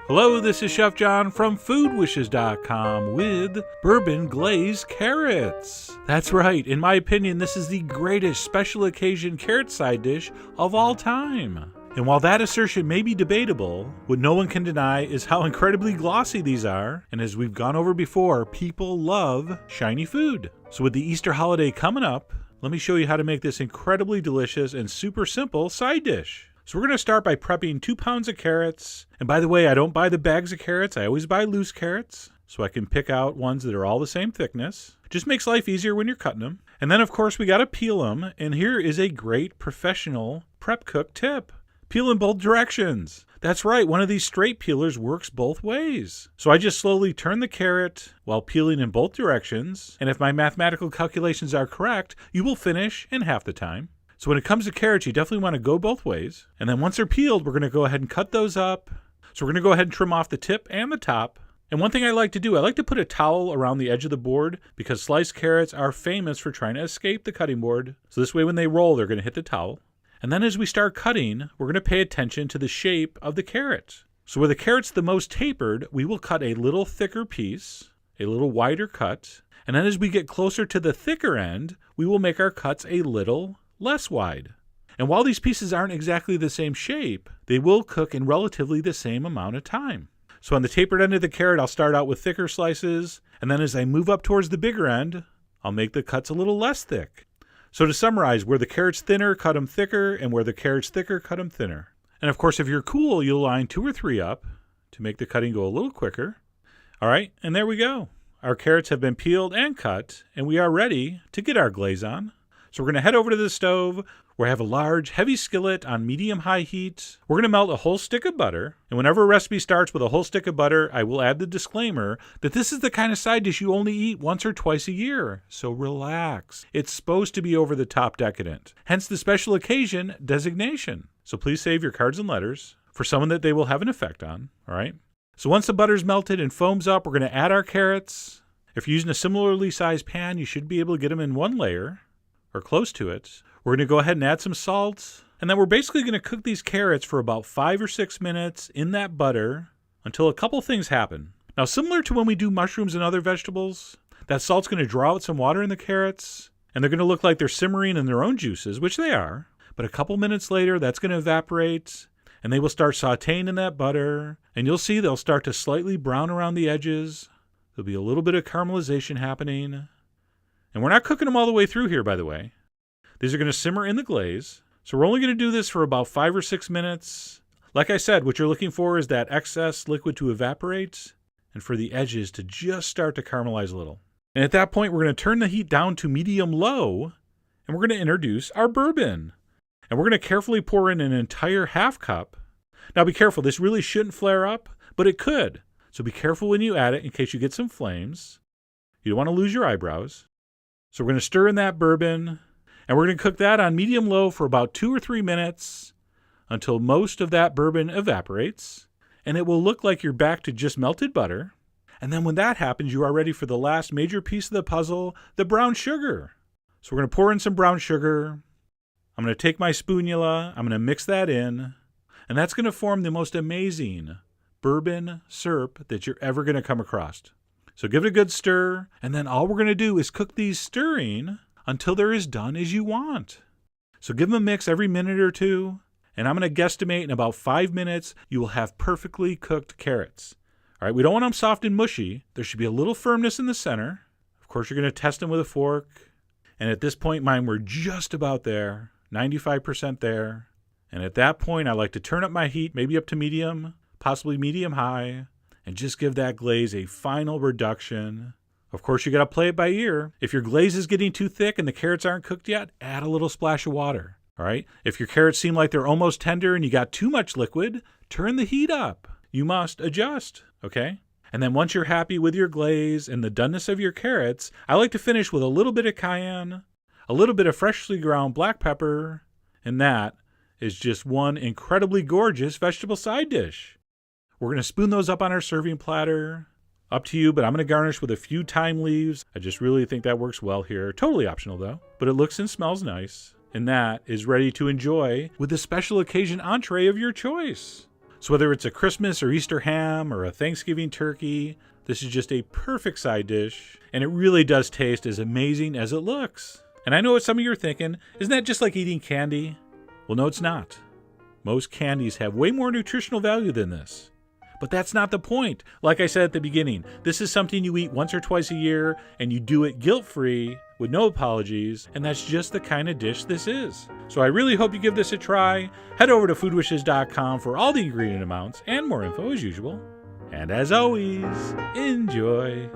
Hello, this is Chef John from foodwishes.com with Bourbon Glazed carrots. That's right, in my opinion, this is the greatest special occasion carrot side dish of all time. And while that assertion may be debatable, what no one can deny is how incredibly glossy these are, and as we've gone over before, people love shiny food. So with the Easter holiday coming up, let me show you how to make this incredibly delicious and super simple side dish. So we're going to start by prepping 2 pounds of carrots. And by the way, I don't buy the bags of carrots. I always buy loose carrots so I can pick out ones that are all the same thickness. Just makes life easier when you're cutting them. And then, of course, we got to peel them. And here is a great professional prep cook tip. Peel in both directions. That's right, one of these straight peelers works both ways. So I just slowly turn the carrot while peeling in both directions. And if my mathematical calculations are correct, you will finish in half the time. So when it comes to carrots, you definitely want to go both ways. And then once they're peeled, we're going to go ahead and cut those up. So we're going to go ahead and trim off the tip and the top. And one thing I like to do, I like to put a towel around the edge of the board because sliced carrots are famous for trying to escape the cutting board. So this way when they roll, they're going to hit the towel. And then as we start cutting, we're going to pay attention to the shape of the carrot. So where the carrot's the most tapered, we will cut a little thicker piece, a little wider cut. And then as we get closer to the thicker end, we will make our cuts a little less wide. And while these pieces aren't exactly the same shape, they will cook in relatively the same amount of time. So on the tapered end of the carrot, I'll start out with thicker slices, and then as I move up towards the bigger end, I'll make the cuts a little less thick. So to summarize, where the carrot's thinner, cut them thicker, and where the carrot's thicker, cut them thinner. And of course, if you're cool, you'll line 2 or 3 up to make the cutting go a little quicker. All right, and there we go. Our carrots have been peeled and cut, and we are ready to get our glaze on. So we're going to head over to the stove where I have a large, heavy skillet on medium-high heat. We're going to melt a whole stick of butter. And whenever a recipe starts with a whole stick of butter, I will add the disclaimer that this is the kind of side dish you only eat once or twice a year. So relax. It's supposed to be over-the-top decadent. Hence the special occasion designation. So please save your cards and letters for someone that they will have an effect on. All right? So once the butter's melted and foams up, we're going to add our carrots. If you're using a similarly sized pan, you should be able to get them in one layer, or close to it. We're going to go ahead and add some salt. And then we're basically going to cook these carrots for about 5 or 6 minutes in that butter until a couple things happen. Now, similar to when we do mushrooms and other vegetables, that salt's going to draw out some water in the carrots, and they're going to look like they're simmering in their own juices, which they are. But a couple minutes later, that's going to evaporate, and they will start sauteing in that butter. And you'll see they'll start to slightly brown around the edges. There'll be a little bit of caramelization happening. And we're not cooking them all the way through here, by the way. These are going to simmer in the glaze. So we're only going to do this for about 5 or 6 minutes. Like I said, what you're looking for is that excess liquid to evaporate and for the edges to just start to caramelize a little. And at that point, we're going to turn the heat down to medium-low, and we're going to introduce our bourbon. And we're going to carefully pour in an entire half cup. Now be careful, this really shouldn't flare up, but it could. So be careful when you add it in case you get some flames. You don't want to lose your eyebrows. So we're going to stir in that bourbon, and we're going to cook that on medium-low for about 2 or 3 minutes until most of that bourbon evaporates, and it will look like you're back to just melted butter. And then when that happens, you are ready for the last major piece of the puzzle, the brown sugar. So we're going to pour in some brown sugar. I'm going to take my spoonula, I'm going to mix that in, and that's going to form the most amazing bourbon syrup that you're ever going to come across. So give it a good stir, and then all we're going to do is cook these stirring until they're as done as you want. So give them a mix every minute or two, and I'm going to guesstimate in about 5 minutes you will have perfectly cooked carrots. All right, we don't want them soft and mushy. There should be a little firmness in the center. Of course, you're going to test them with a fork, and at this point, mine were just about there, 95% there. And at that point, I like to turn up my heat, maybe up to medium, possibly medium-high, and just give that glaze a final reduction. Of course, you got to play it by ear. If your glaze is getting too thick and the carrots aren't cooked yet, add a little splash of water. All right? If your carrots seem like they're almost tender and you got too much liquid, turn the heat up. You must adjust, okay? And then once you're happy with your glaze and the doneness of your carrots, I like to finish with a little bit of cayenne, a little bit of freshly ground black pepper, and that is just one incredibly gorgeous vegetable side dish. We're going to spoon those up on our serving platter. Up to you, but I'm going to garnish with a few thyme leaves. I just really think that works well here. Totally optional though, but it looks and smells nice. And that is ready to enjoy with the special occasion entree of your choice. So whether it's a Christmas or Easter ham or a Thanksgiving turkey, this is just a perfect side dish, and it really does taste as amazing as it looks. And I know what some of you are thinking, isn't that just like eating candy? Well, no, it's not. Most candies have way more nutritional value than this. But that's not the point. Like I said at the beginning, this is something you eat once or twice a year, and you do it guilt-free with no apologies, and that's just the kind of dish this is. So I really hope you give this a try. Head over to foodwishes.com for all the ingredient amounts and more info as usual. And as always, enjoy.